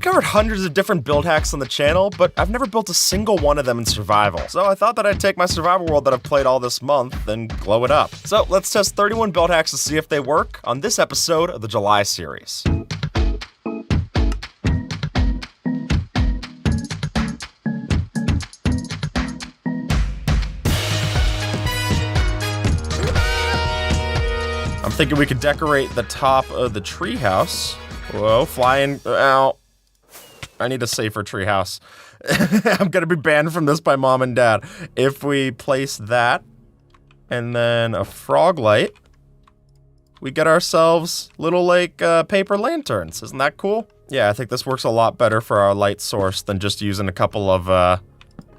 covered hundreds of different build hacks on the channel, but I've never built a single one of them in survival. So I thought that I'd take my survival world that I've played all this month and glow it up. So let's test 31 build hacks to see if they work on this episode of the July series. I'm thinking we could decorate the top of the treehouse. Whoa, flying out. I need a safer treehouse. I'm gonna be banned from this by mom and dad. If we place that, and then a frog light, we get ourselves little, like, paper lanterns. Isn't that cool? Yeah, I think this works a lot better for our light source than just using a couple of,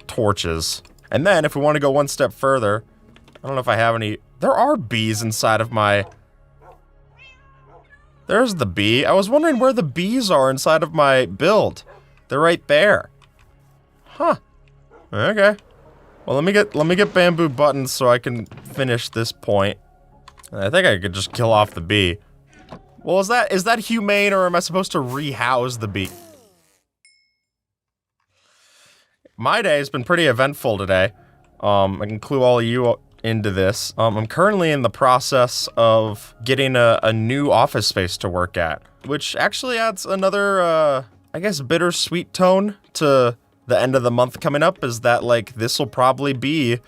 torches. And then, if we want to go one step further, I don't know if I have any... There are bees inside of my... There's the bee. I was wondering where the bees are inside of my build. They're right there. Huh. Okay. Well, let me get bamboo buttons so I can finish this point. I think I could just kill off the bee. Well, is that humane, or am I supposed to rehouse the bee? My day has been pretty eventful today. I can clue all of you into this. I'm currently in the process of getting a new office space to work at, which actually adds another, I guess, bittersweet tone to the end of the month coming up, is that, like, this will probably be,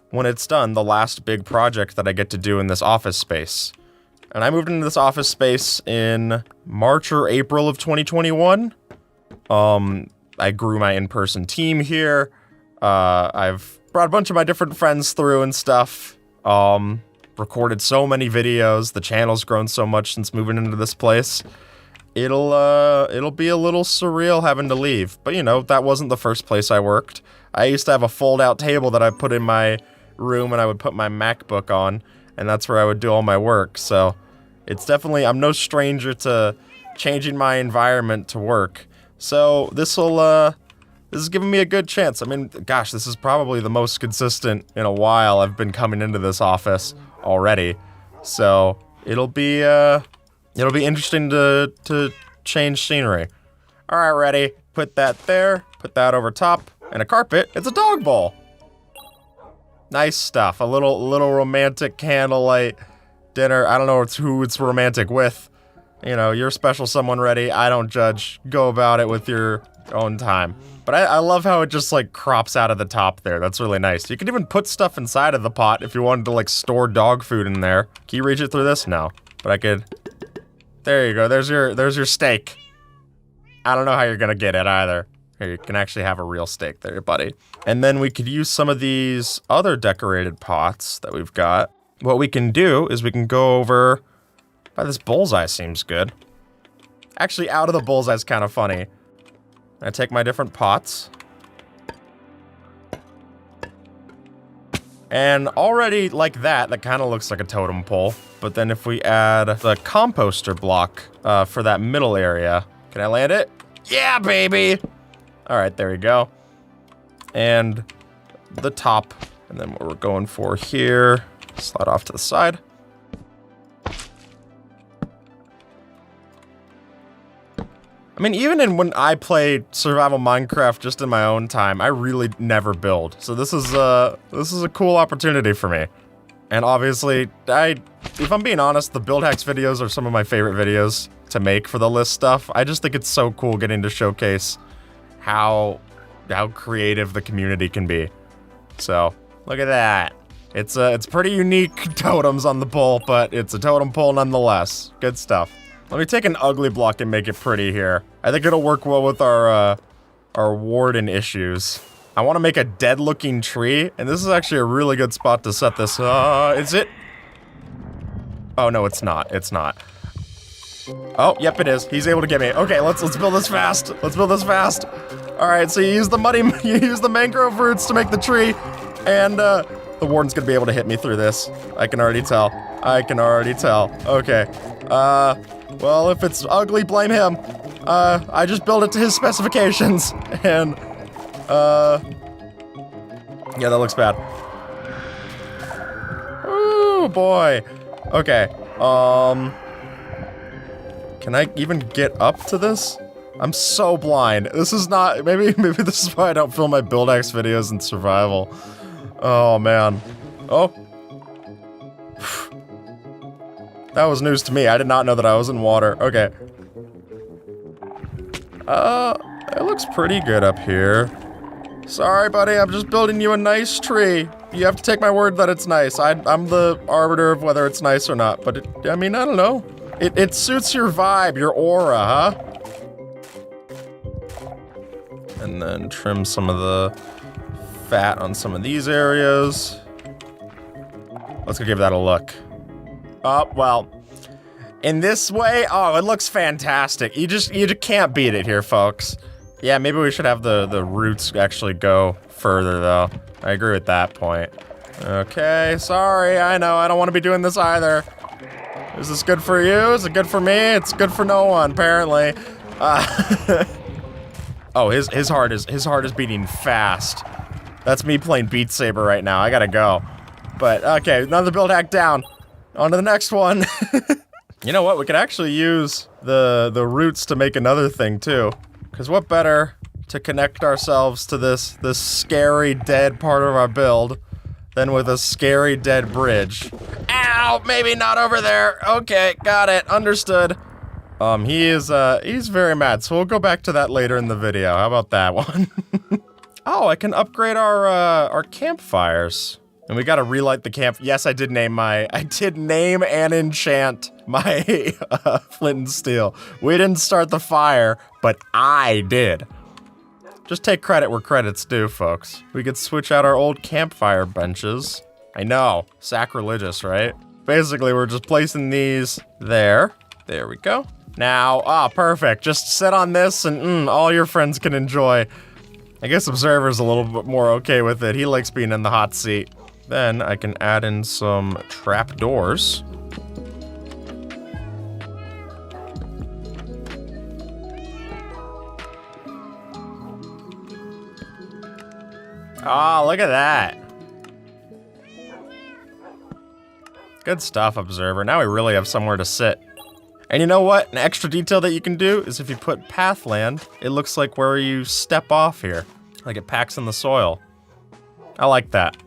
when it's done, the last big project that I get to do in this office space. And I moved into this office space in March or April of 2021. I grew my in-person team here. I've brought a bunch of my different friends through and stuff. Recorded so many videos. The channel's grown so much since moving into this place. It'll be a little surreal having to leave. But, you know, that wasn't the first place I worked. I used to have a fold-out table that I put in my room and I would put my MacBook on, and that's where I would do all my work. So it's definitely, I'm no stranger to changing my environment to work. So this is giving me a good chance. I mean, gosh, this is probably the most consistent in a while I've been coming into this office already. So it'll be interesting to change scenery. All right, ready? Put that there, put that over top, and a carpet. It's a dog bowl. Nice stuff. A little romantic candlelight dinner. I don't know who it's romantic with. You know, you're special someone ready. I don't judge. Go about it with your own time. But I love how it just, like, crops out of the top there. That's really nice. You can even put stuff inside of the pot if you wanted to, like, store dog food in there. Can you reach it through this? No. But I could... There you go. There's your steak. I don't know how you're gonna get it either. Here, you can actually have a real steak there, buddy. And then we could use some of these other decorated pots that we've got. What we can do is we can go over... This bullseye seems good. Actually, out of the bullseye is kind of funny. I take my different pots. And already, like that kind of looks like a totem pole. But then if we add the composter block for that middle area. Can I land it? Yeah, baby! Alright, there we go. And the top. And then what we're going for here. Slide off to the side. I mean, even when I play survival Minecraft just in my own time, I really never build. So this is a cool opportunity for me. And obviously, if I'm being honest, the build hacks videos are some of my favorite videos to make for the list stuff. I just think it's so cool getting to showcase how creative the community can be. So, look at that. It's pretty unique totems on the pole, but it's a totem pole nonetheless. Good stuff. Let me take an ugly block and make it pretty here. I think it'll work well with our warden issues. I want to make a dead-looking tree, and this is actually a really good spot to set this. Is it? Oh, no, it's not. It's not. Oh, yep, it is. He's able to get me. Okay, let's build this fast. Let's build this fast. All right, so you use the mangrove roots to make the tree, and the warden's gonna be able to hit me through this. I can already tell. I can already tell. Okay. Well, if it's ugly, blame him. I just built it to his specifications, and, yeah, that looks bad. Ooh, boy. Okay, can I even get up to this? I'm so blind. This is not, maybe this is why I don't film my Build X videos in survival. Oh man. Oh. That was news to me. I did not know that I was in water. Okay. It looks pretty good up here. Sorry, buddy, I'm just building you a nice tree. You have to take my word that it's nice. I'm the arbiter of whether it's nice or not, but I mean, I don't know. It suits your vibe, your aura, huh? And then trim some of the fat on some of these areas. Let's go give that a look. Oh, well. In this way, oh, it looks fantastic. You just can't beat it here, folks. Yeah, maybe we should have the roots actually go further, though. I agree with that point. Okay, sorry, I know, I don't want to be doing this either. Is this good for you? Is it good for me? It's good for no one, apparently. Oh, his heart is beating fast. That's me playing Beat Saber right now. I gotta go. But, okay, another build hack down. On to the next one. You know what? We could actually use the roots to make another thing, too. Because what better to connect ourselves to this scary dead part of our build than with a scary dead bridge. Ow! Maybe not over there. Okay, got it. Understood. He's very mad, so we'll go back to that later in the video. How about that one? Oh, I can upgrade our campfires. And we gotta relight the camp. Yes, I did name and enchant my flint and steel. We didn't start the fire, but I did. Just take credit where credit's due, folks. We could switch out our old campfire benches. I know, sacrilegious, right? Basically, we're just placing these there. There we go. Now, perfect. Just sit on this and all your friends can enjoy. I guess Observer's a little bit more okay with it. He likes being in the hot seat. Then I can add in some trapdoors. Ah, look at that. Good stuff, Observer. Now we really have somewhere to sit. And you know what? An extra detail that you can do is if you put pathland, it looks like where you step off here. Like it packs in the soil. I like that.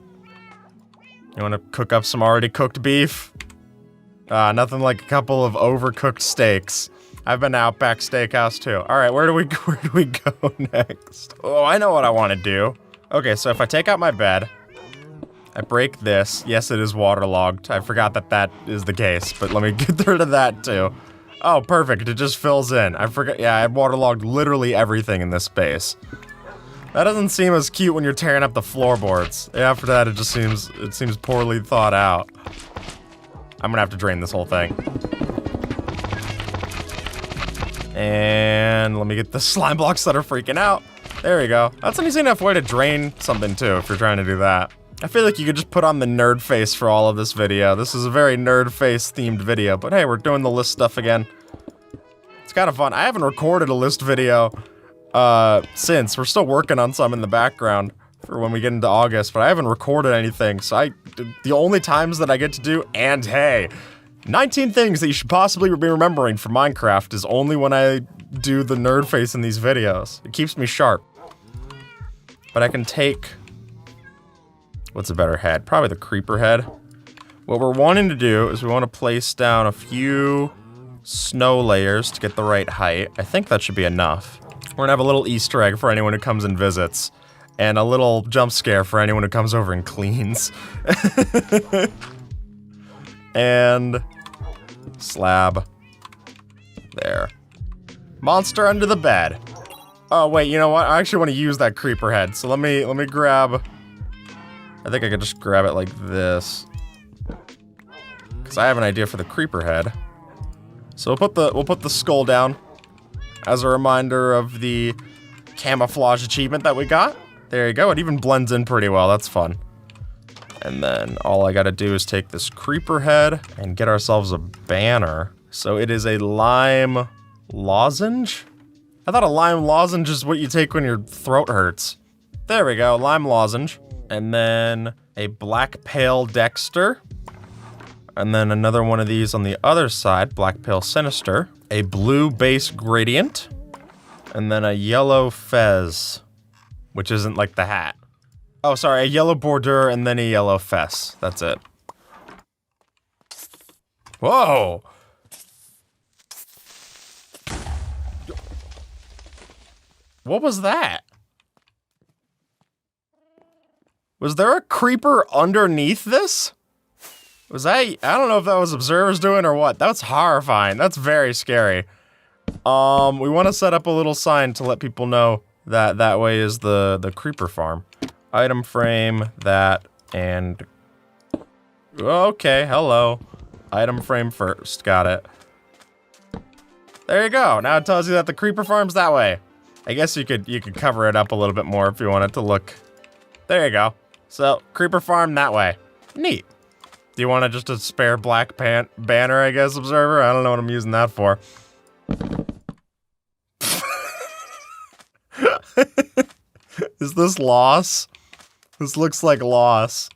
You want to cook up some already cooked beef? Nothing like a couple of overcooked steaks. I've been to Outback Steakhouse too. All right, where do we go next? Oh, I know what I want to do. Okay, so if I take out my bed, I break this. Yes, it is waterlogged. I forgot that is the case, but let me get rid of that too. Oh, perfect. It just fills in. I forgot. Yeah, I had waterlogged literally everything in this space. That doesn't seem as cute when you're tearing up the floorboards. After that, it seems poorly thought out. I'm gonna have to drain this whole thing. And let me get the slime blocks that are freaking out. There we go. That's an easy enough way to drain something too, if you're trying to do that. I feel like you could just put on the nerd face for all of this video. This is a very nerd face themed video, but hey, we're doing the list stuff again. It's kind of fun. I haven't recorded a list video since. We're still working on some in the background for when we get into August, but I haven't recorded anything, so the only times that I get to do, and hey, 19 things that you should possibly be remembering for Minecraft is only when I do the nerd face in these videos. It keeps me sharp. But I can take, what's a better head? Probably the creeper head. What we're wanting to do is we want to place down a few snow layers to get the right height. I think that should be enough. We're gonna have a little Easter egg for anyone who comes and visits, and a little jump scare for anyone who comes over and cleans. And slab. There. Monster under the bed. Oh wait, you know what? I actually want to use that creeper head, so let me grab. I think I could just grab it like this, because I have an idea for the creeper head. So we'll put the skull down as a reminder of the camouflage achievement that we got. There you go. It even blends in pretty well. That's fun. And then all I gotta do is take this creeper head and get ourselves a banner. So it is a lime lozenge? I thought a lime lozenge is what you take when your throat hurts. There we go, lime lozenge. And then a black pale Dexter. And then another one of these on the other side, black pale sinister. A blue base gradient. And then a yellow fez, which isn't like the hat. Oh, sorry, a yellow border and then a yellow fez. That's it. Whoa! What was that? Was there a creeper underneath this? Was that, I don't know if that was observers doing or what. That's horrifying. That's very scary. We want to set up a little sign to let people know that that way is the creeper farm. Item frame, that, and... Okay, hello. Item frame first, got it. There you go, now it tells you that the creeper farm's that way. I guess you could cover it up a little bit more if you want it to look... There you go. So, creeper farm that way. Neat. Do you want just a spare black banner, I guess, observer? I don't know what I'm using that for. Is this loss? This looks like loss.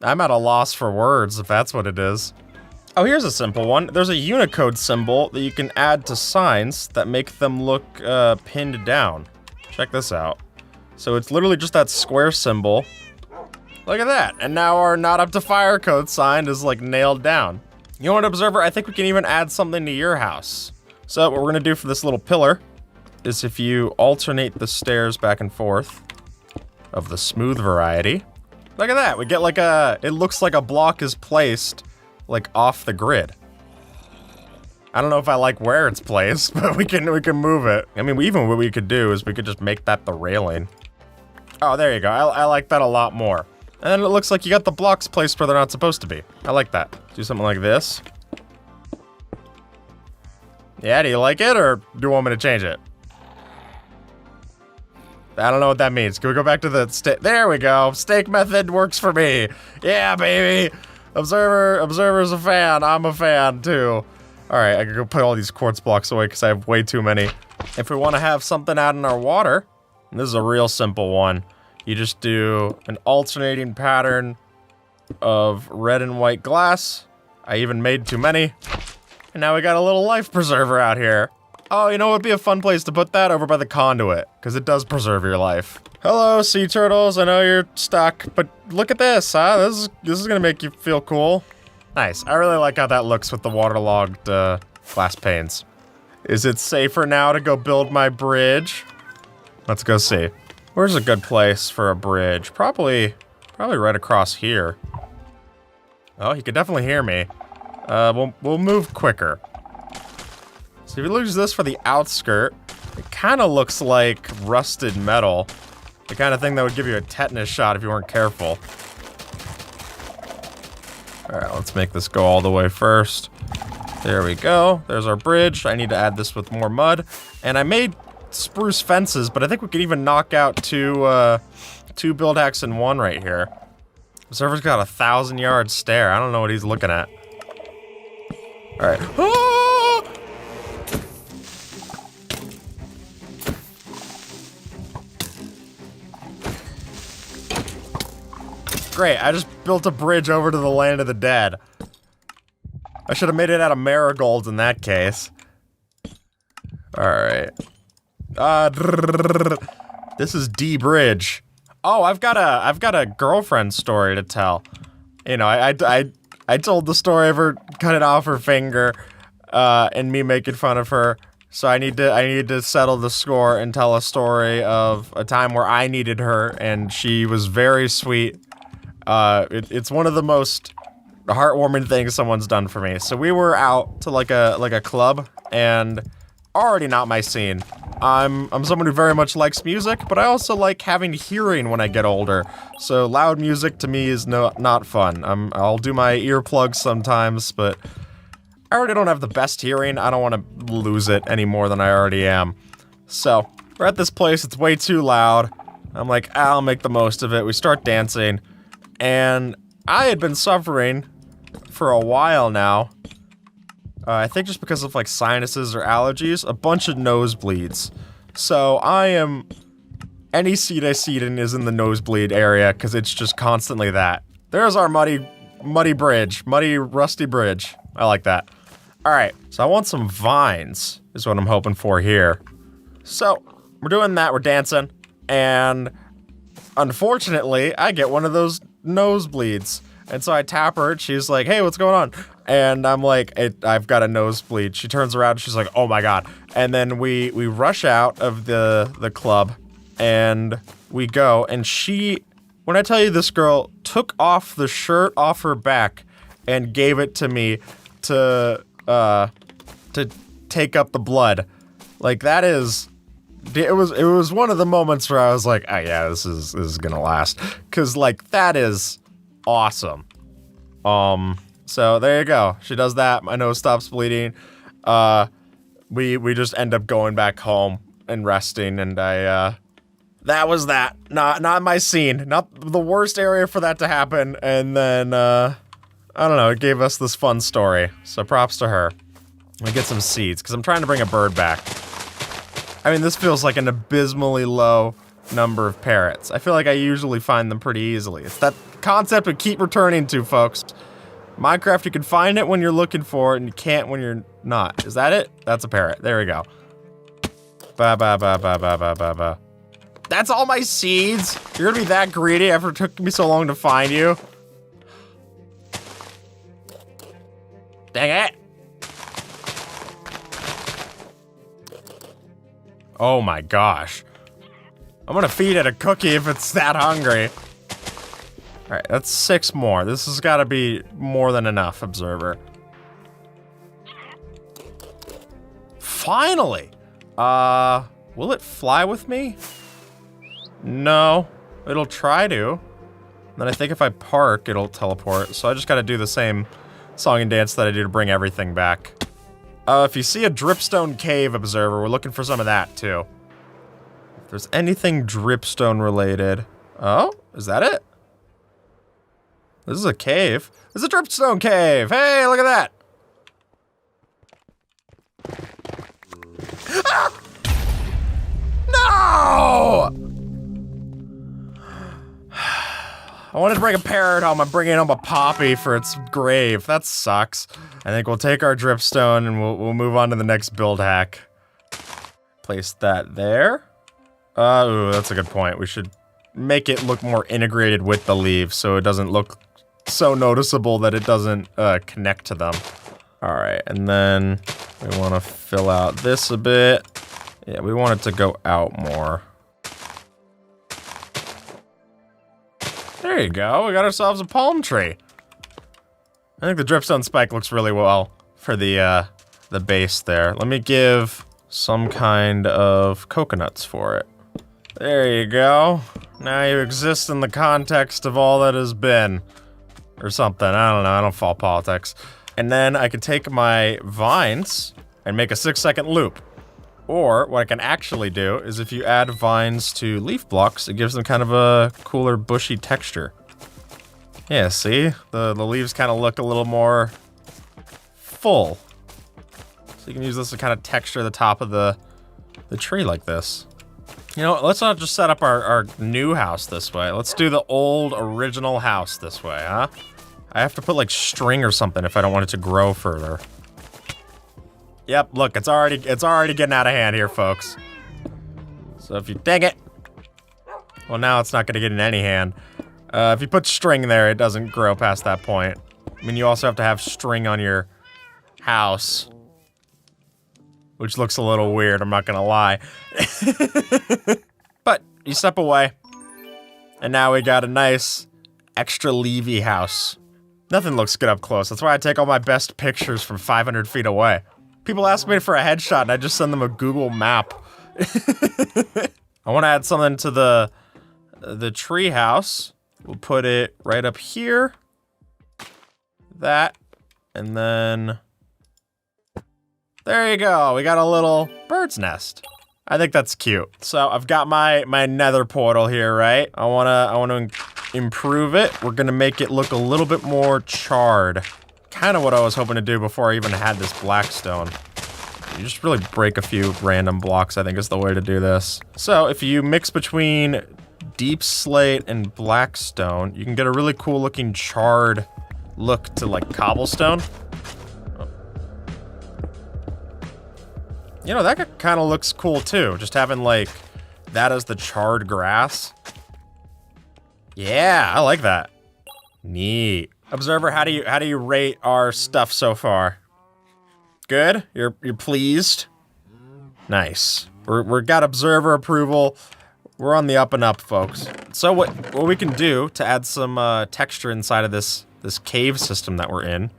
I'm at a loss for words, if that's what it is. Oh, here's a simple one. There's a Unicode symbol that you can add to signs that make them look pinned down. Check this out. So it's literally just that square symbol. Look at that. And now our not up to fire code sign is like nailed down. You know what, observer? I think we can even add something to your house. So what we're gonna do for this little pillar is if you alternate the stairs back and forth of the smooth variety. Look at that. We get like it looks like a block is placed like off the grid. I don't know if I like where it's placed, but we can move it. I mean, even what we could do is we could just make that the railing. Oh, there you go. I like that a lot more. And then it looks like you got the blocks placed where they're not supposed to be. I like that. Do something like this. Yeah, do you like it, or do you want me to change it? I don't know what that means. Can we go back to the steak? There we go. Steak method works for me. Yeah, baby. Observer's a fan. I'm a fan, too. All right, I can go put all these quartz blocks away because I have way too many. If we want to have something out in our water, and this is a real simple one. You just do an alternating pattern of red and white glass. I even made too many. And now we got a little life preserver out here. Oh, you know what would be a fun place to put that? Over by the conduit, because it does preserve your life. Hello, sea turtles. I know you're stuck, but look at this, huh? This is gonna make you feel cool. Nice. I really like how that looks with the waterlogged glass panes. Is it safer now to go build my bridge? Let's go see. Where's a good place for a bridge? Probably right across here. Oh, he could definitely hear me. We'll move quicker. So if you use this for the outskirt, it kind of looks like rusted metal. The kind of thing that would give you a tetanus shot if you weren't careful. All right, let's make this go all the way first. There we go. There's our bridge. I need to add this with more mud. And I made spruce fences, but I think we could even knock out two build hacks in one right here. The server's got a 1,000-yard stare. I don't know what he's looking at. All right. Ah! Great, I just built a bridge over to the land of the dead. I should have made it out of marigolds in that case. All right. This is D Bridge. Oh, I've got a girlfriend story to tell. You know, I told the story of her cutting off her finger, and me making fun of her. So I need to settle the score and tell a story of a time where I needed her, and she was very sweet. It's one of the most heartwarming things someone's done for me. So we were out to like a club, and already not my scene. I'm someone who very much likes music, but I also like having hearing when I get older. So loud music to me is not fun. I'll do my earplugs sometimes, but I already don't have the best hearing. I don't want to lose it any more than I already am. So we're at this place. It's way too loud. I'm like, I'll make the most of it. We start dancing, and I had been suffering for a while now. I think just because of like sinuses or allergies, a bunch of nosebleeds. So any seat I sit in is in the nosebleed area because it's just constantly that. There's our muddy bridge, muddy rusty bridge. I like that. All right, so I want some vines is what I'm hoping for here. So we're doing that, we're dancing, and unfortunately, I get one of those nosebleeds. And so I tap her, and she's like, hey, what's going on? And I'm like, I've got a nosebleed. She turns around, and she's like, oh my God. And then we rush out of the club, and we go, and when I tell you this girl took off the shirt off her back and gave it to me to take up the blood. Like, that is... It was one of the moments where I was like, oh yeah, this is gonna last. Cause like, that is awesome. So there you go. She does that, my nose stops bleeding. We just end up going back home and resting, and that was that. Not my scene. Not the worst area for that to happen, and then, I don't know, it gave us this fun story. So props to her. Let me get some seeds, because I'm trying to bring a bird back. I mean, this feels like an abysmally low number of parrots. I feel like I usually find them pretty easily. It's that concept we keep returning to, folks. Minecraft, you can find it when you're looking for it, and you can't when you're not. Is that it? That's a parrot. There we go. Ba ba ba ba ba ba ba ba. That's all my seeds? You're gonna be that greedy after it took me so long to find you? Dang it! Oh my gosh. I'm gonna feed it a cookie if it's that hungry. Alright, that's 6 more. This has gotta be more than enough, Observer. Finally! Will it fly with me? No. It'll try to. Then I think if I park, it'll teleport. So I just gotta do the same song and dance that I do to bring everything back. If you see a dripstone cave, Observer, we're looking for some of that, too. If there's anything dripstone related... Oh? Is that it? This is a cave. This is a dripstone cave! Hey, look at that! Ah! No! I wanted to bring a parrot home. I'm bringing home a poppy for its grave. That sucks. I think we'll take our dripstone and we'll move on to the next build hack. Place that there. Ooh, that's a good point. We should make it look more integrated with the leaves so it doesn't look so noticeable that it doesn't connect to them. All right, and then we want to fill out this a bit. Yeah, we want it to go out more. There you go, we got ourselves a palm tree. I think the dripstone spike looks really well for the base there. Let me give some kind of coconuts for it. There you go. Now you exist in the context of all that has been. Or something, I don't know, I don't follow politics. And then I can take my vines and make a 6-second loop. Or, what I can actually do is if you add vines to leaf blocks, it gives them kind of a cooler, bushy texture. Yeah, see? The leaves kind of look a little more full. So you can use this to kind of texture the top of the tree like this. You know, let's not just set up our new house this way. Let's do the old, original house this way, huh? I have to put, like, string or something if I don't want it to grow further. Yep, look, it's already getting out of hand here, folks. So if you dang it. Well, now it's not gonna get in any hand. If you put string there, it doesn't grow past that point. I mean, you also have to have string on your house. Which looks a little weird, I'm not gonna lie. But you step away. And now we got a nice, extra leafy house. Nothing looks good up close. That's why I take all my best pictures from 500 feet away. People ask me for a headshot and I just send them a Google map. I want to add something to the tree house. We'll put it right up here. That. And then... there you go. We got a little bird's nest. I think that's cute. So I've got my nether portal here, right? I wanna improve it. We're gonna make it look a little bit more charred. Kind of what I was hoping to do before I even had this blackstone. You just really break a few random blocks, I think is the way to do this. So if you mix between deep slate and blackstone, you can get a really cool looking charred look to like cobblestone. You know, that kind of looks cool too. Just having like that as the charred grass. Yeah, I like that. Neat. Observer, how do you rate our stuff so far? Good? You're pleased? Nice. We're got observer approval. We're on the up and up, folks. So what we can do to add some texture inside of this cave system that we're in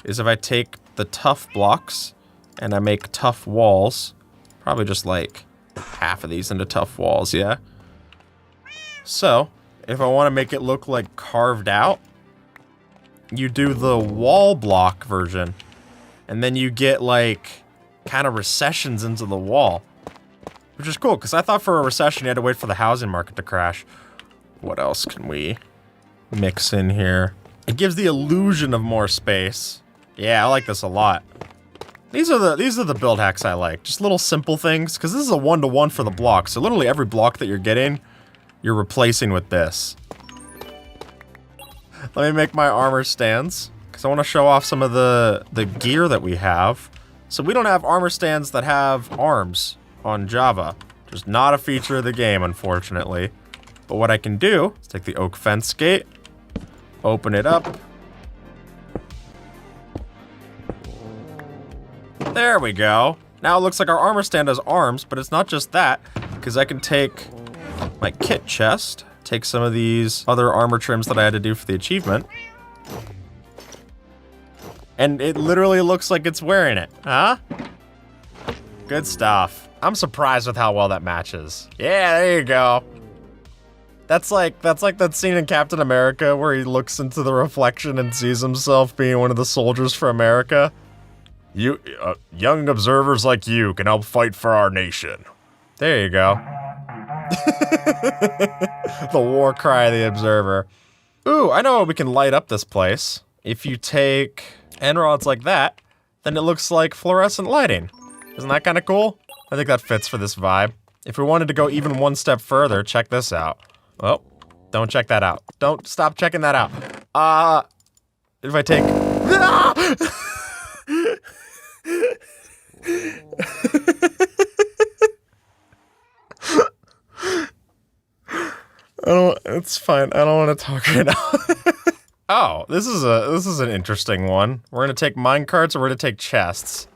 is if I take the tough blocks and I make tough walls, probably just like half of these into tough walls, yeah? So, if I want to make it look like carved out, you do the wall block version, and then you get like kind of recessions into the wall, which is cool, because I thought for a recession you had to wait for the housing market to crash. What else can we mix in here? It gives the illusion of more space. Yeah, I like this a lot. These are the build hacks I like. Just little simple things, because this is a one-to-one for the block. So literally every block that you're getting, you're replacing with this. Let me make my armor stands, because I want to show off some of the gear that we have. So we don't have armor stands that have arms on Java. Just not a feature of the game, unfortunately. But what I can do is take the oak fence gate, open it up. There we go. Now it looks like our armor stand has arms, but it's not just that, because I can take my kit chest, take some of these other armor trims that I had to do for the achievement, and it literally looks like it's wearing it, huh? Good stuff. I'm surprised with how well that matches. Yeah, there you go. That's like that scene in Captain America where he looks into the reflection and sees himself being one of the soldiers for America. You, young observers like you can help fight for our nation. There you go. The war cry of the observer. Ooh, I know how we can light up this place. If you take end rods like that, then it looks like fluorescent lighting. Isn't that kind of cool? I think that fits for this vibe. If we wanted to go even one step further, check this out. Oh, don't check that out. Don't stop checking that out. If I take... It's fine. I don't want to talk right now. Oh, this is an interesting one. We're gonna take mine carts, or we're gonna take chests.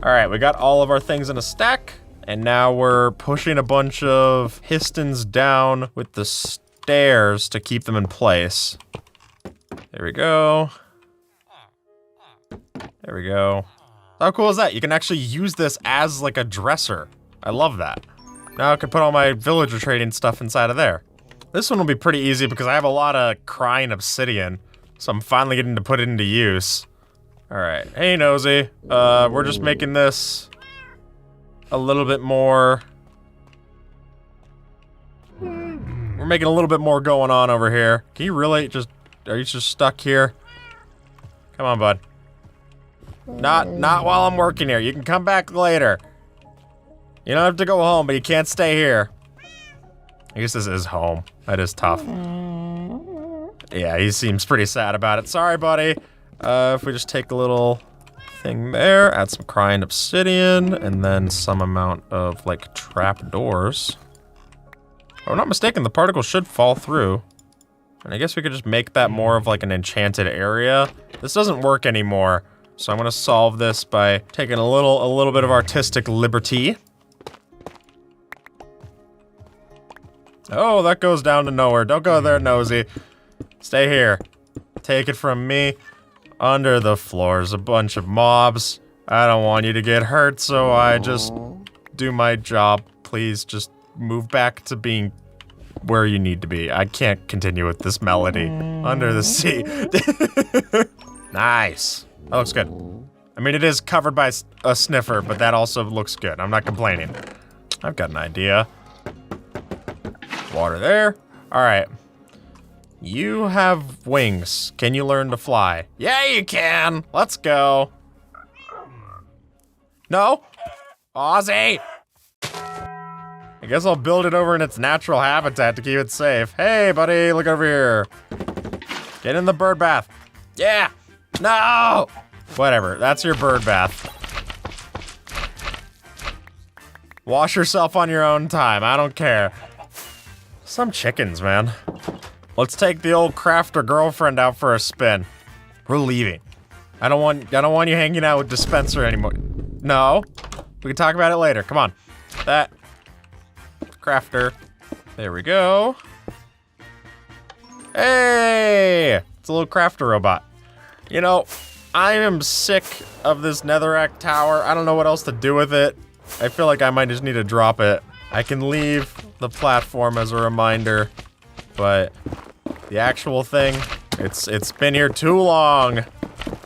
All right, we got all of our things in a stack, and now we're pushing a bunch of pistons down with the stairs to keep them in place. There we go. There we go. How cool is that? You can actually use this as like a dresser. I love that. Now I can put all my villager trading stuff inside of there. This one will be pretty easy because I have a lot of crying obsidian, so I'm finally getting to put it into use. All right, hey Nosy. We're just making this a little bit more. We're making a little bit more going on over here. Can you really are you just stuck here? Come on, bud. Not while I'm working here. You can come back later. You don't have to go home, but you can't stay here. I guess this is home. That is tough. Yeah, he seems pretty sad about it. Sorry, buddy. If we just take a little thing there, add some crying obsidian, and then some amount of, like, trap doors. If I'm not mistaken, the particle should fall through. And I guess we could just make that more of, like, an enchanted area. This doesn't work anymore, so I'm gonna solve this by taking a little bit of artistic liberty. Oh, that goes down to nowhere. Don't go there, Nosy. Stay here. Take it from me. Under the floor's a bunch of mobs. I don't want you to get hurt, so I just do my job. Please just move back to being where you need to be. I can't continue with this melody. Under the sea. Nice. That looks good. I mean, it is covered by a sniffer, but that also looks good. I'm not complaining. I've got an idea. Water there. All right. You have wings. Can you learn to fly? Yeah, you can. Let's go. No? Ozzy! I guess I'll build it over in its natural habitat to keep it safe. Hey, buddy, look over here. Get in the bird bath. Yeah. No! Whatever, that's your bird bath. Wash yourself on your own time. I don't care. Some chickens, man. Let's take the old crafter girlfriend out for a spin. We're leaving. I don't want you hanging out with Dispenser anymore. No. We can talk about it later. Come on. That. Crafter. There we go. Hey! It's a little crafter robot. You know, I am sick of this netherrack tower. I don't know what else to do with it. I feel like I might just need to drop it. I can leave the platform as a reminder, but the actual thing, it's been here too long.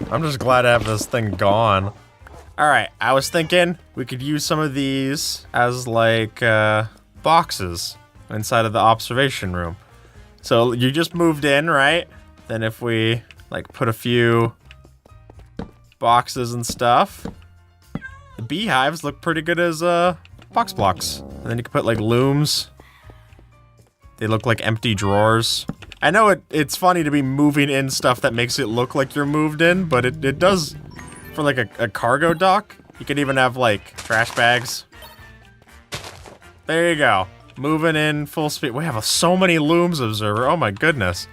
I'm just glad to have this thing gone. All right, I was thinking we could use some of these as like boxes inside of the observation room. So you just moved in, right? Then if we like put a few boxes and stuff, the beehives look pretty good as box blocks. And then you can put like looms. They look like empty drawers. I know it's funny to be moving in stuff that makes it look like you're moved in, but it does for like a cargo dock. You can even have like trash bags. There you go. Moving in full speed. We have so many looms, Observer. Oh my goodness.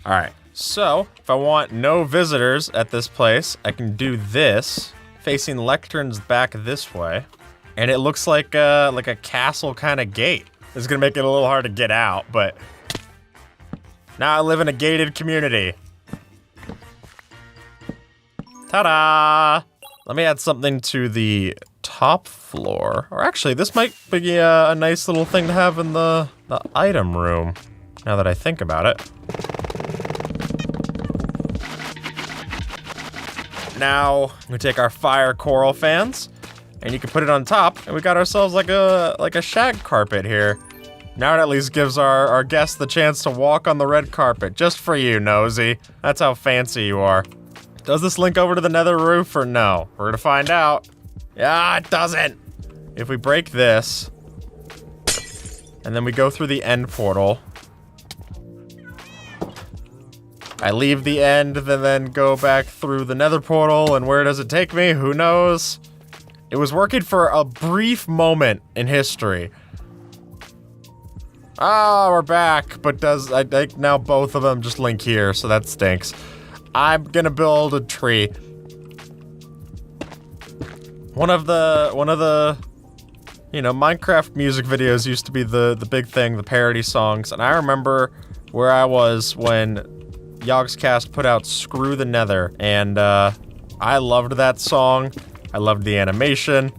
All right. So if I want no visitors at this place, I can do this, facing lecterns back this way. And it looks like a castle kind of gate. It's gonna make it a little hard to get out, but now I live in a gated community. Ta-da! Let me add something to the top floor. Or actually, this might be a nice little thing to have in the item room, now that I think about it. Now, we take our fire coral fans, and you can put it on top, and we got ourselves like a shag carpet here. Now it at least gives our guests the chance to walk on the red carpet, just for you, Nosy. That's how fancy you are. Does this link over to the nether roof or no? We're gonna find out. Yeah, it doesn't. If we break this, and then we go through the end portal, I leave the end, then go back through the nether portal, and where does it take me? Who knows? It was working for a brief moment in history. Ah, we're back, but I think now both of them just link here, so that stinks. I'm gonna build a tree. One of the, you know, Minecraft music videos used to be the big thing, the parody songs, and I remember where I was when Yogscast put out Screw the Nether, and I loved that song. I loved the animation.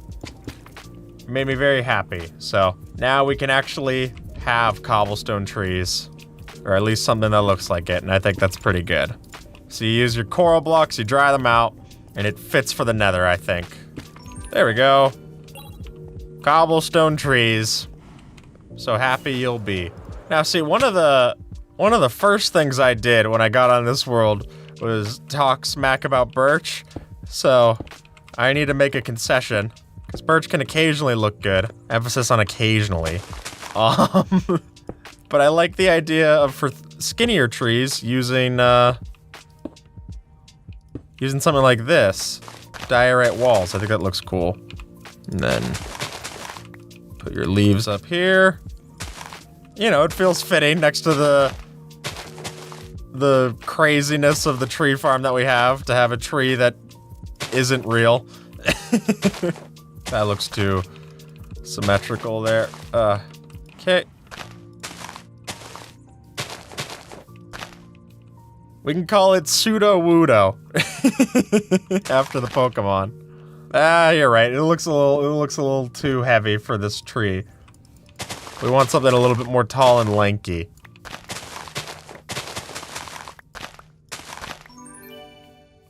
It made me very happy. So now we can actually have cobblestone trees, or at least something that looks like it, and I think that's pretty good. So you use your coral blocks, you dry them out, and it fits for the nether, I think. There we go. Cobblestone trees. So happy you'll be. Now see, one of the first things I did when I got on this world was talk smack about Birch. So I need to make a concession, because Birch can occasionally look good. Emphasis on occasionally. But I like the idea of, for skinnier trees, using something like this. Diorite walls. I think that looks cool. And then put your leaves up here. You know, it feels fitting next to the craziness of the tree farm that we have, to have a tree that isn't real. That looks too symmetrical there. Okay. We can call it Pseudo-Wudo. After the Pokemon. Ah, you're right. It looks a little too heavy for this tree. We want something a little bit more tall and lanky.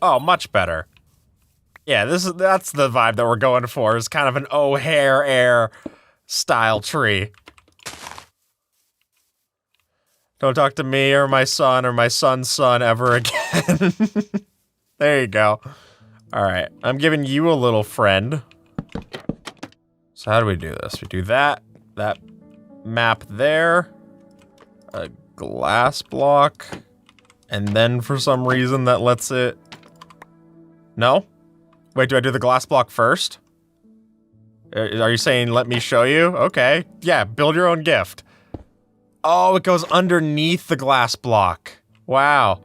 Oh, much better. Yeah, that's the vibe that we're going for. Is kind of an O'Hare Air style tree. Don't talk to me or my son's son ever again. There you go. All right, I'm giving you a little friend. So how do we do this? We do that map there, a glass block, and then for some reason that lets it... No? Wait, do I do the glass block first? Are you saying let me show you? Okay. Yeah, build your own gift. Oh, it goes underneath the glass block. Wow.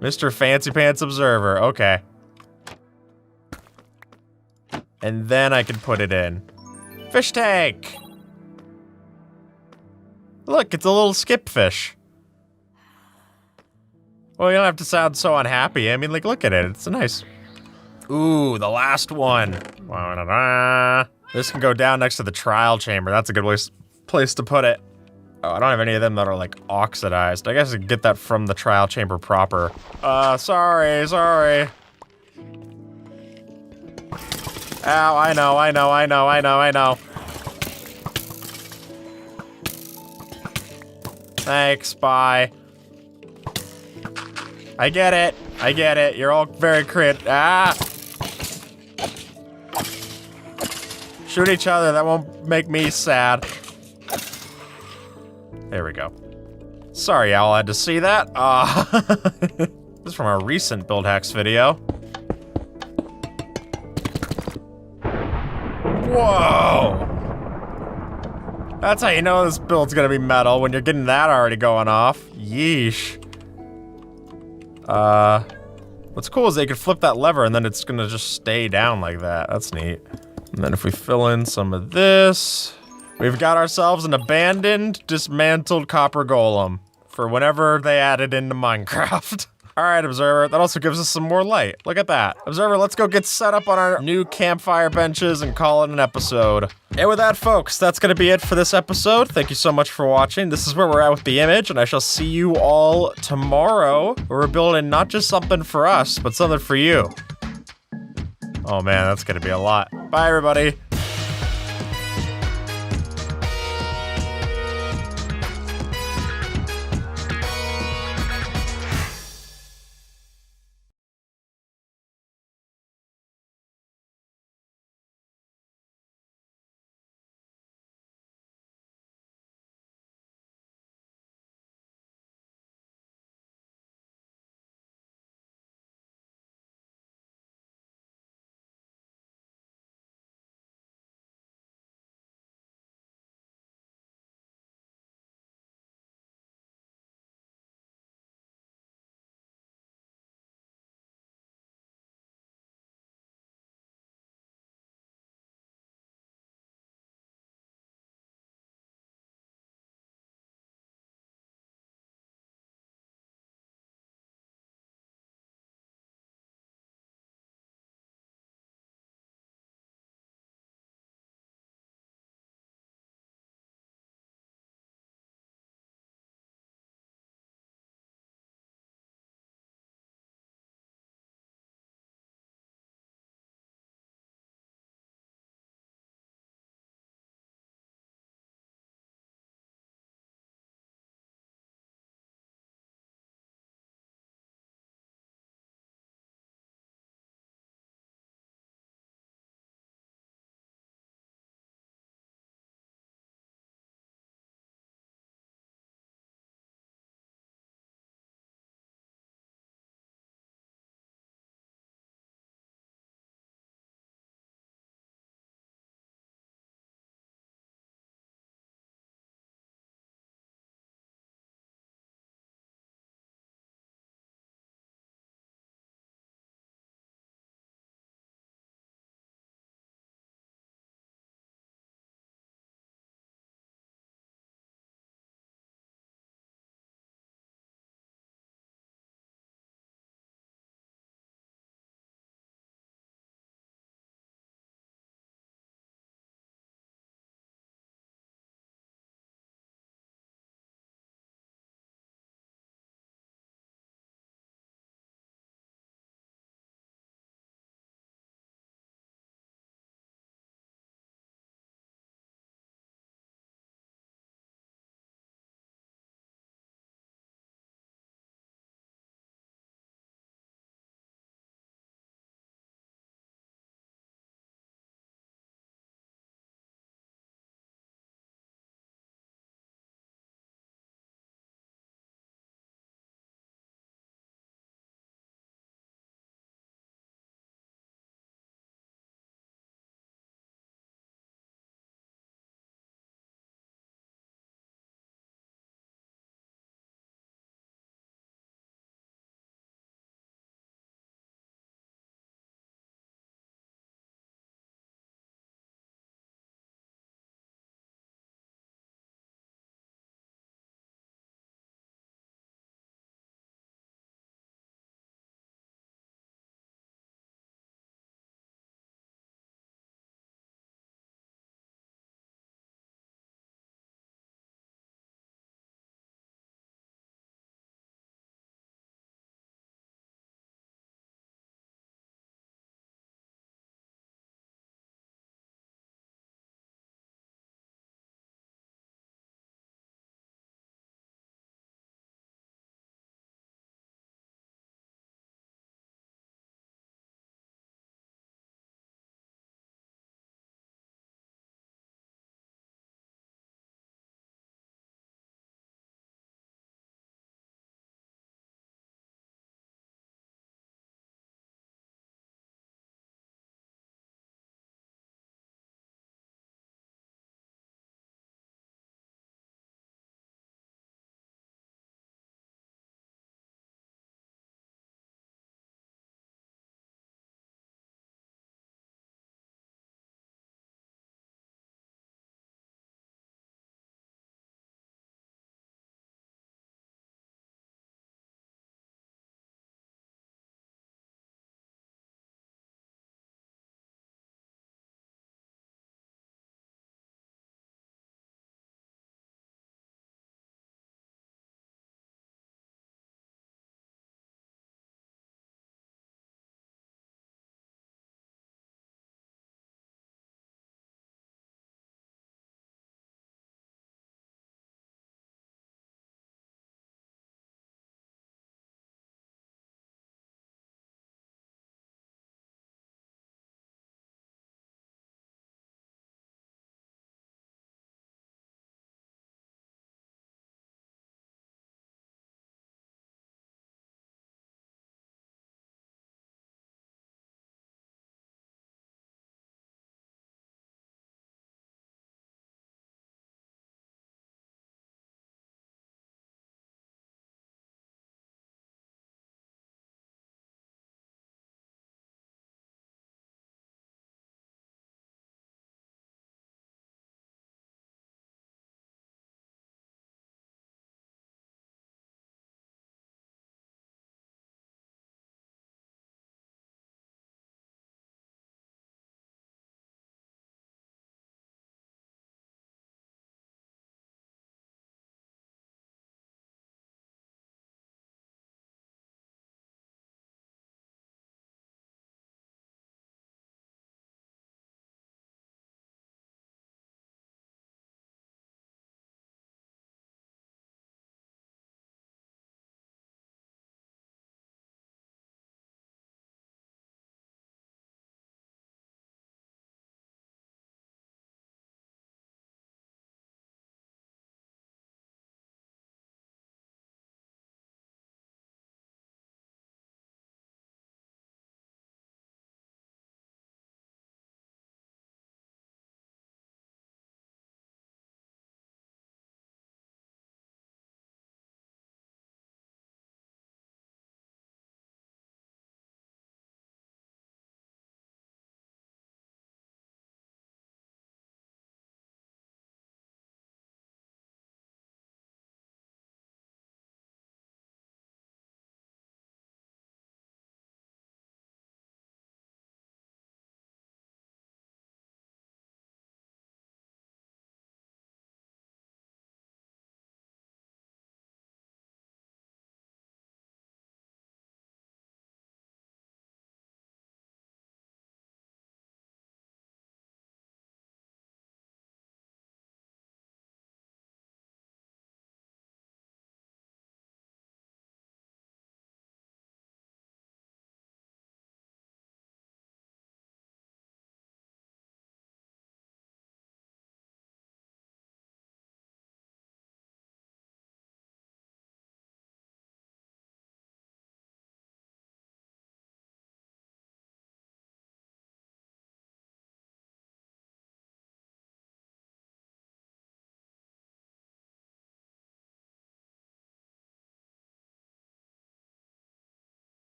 Mr. Fancy Pants Observer. Okay. And then I can put it in. Fish tank! Look, it's a little skip fish. Well, you don't have to sound so unhappy. I mean, like, look at it. It's a nice... Ooh, the last one. This can go down next to the trial chamber. That's a good place to put it. Oh, I don't have any of them that are, like, oxidized. I guess I could get that from the trial chamber proper. Sorry. Ow, I know. Thanks, bye. I get it. You're all very Ah! Shoot each other, that won't make me sad. There we go. Sorry y'all had to see that. This is from a recent Build Hacks video. Whoa! That's how you know this build's gonna be metal, when you're getting that already going off. Yeesh. What's cool is they could flip that lever and then it's gonna just stay down like that. That's neat. And then if we fill in some of this, we've got ourselves an abandoned, dismantled copper golem for whenever they add it into Minecraft. All right, Observer, that also gives us some more light. Look at that. Observer, let's go get set up on our new campfire benches and call it an episode. And with that, folks, that's gonna be it for this episode. Thank you so much for watching. This is where we're at with the image, and I shall see you all tomorrow, where we're building not just something for us, but something for you. Oh man, that's gonna be a lot. Bye, everybody.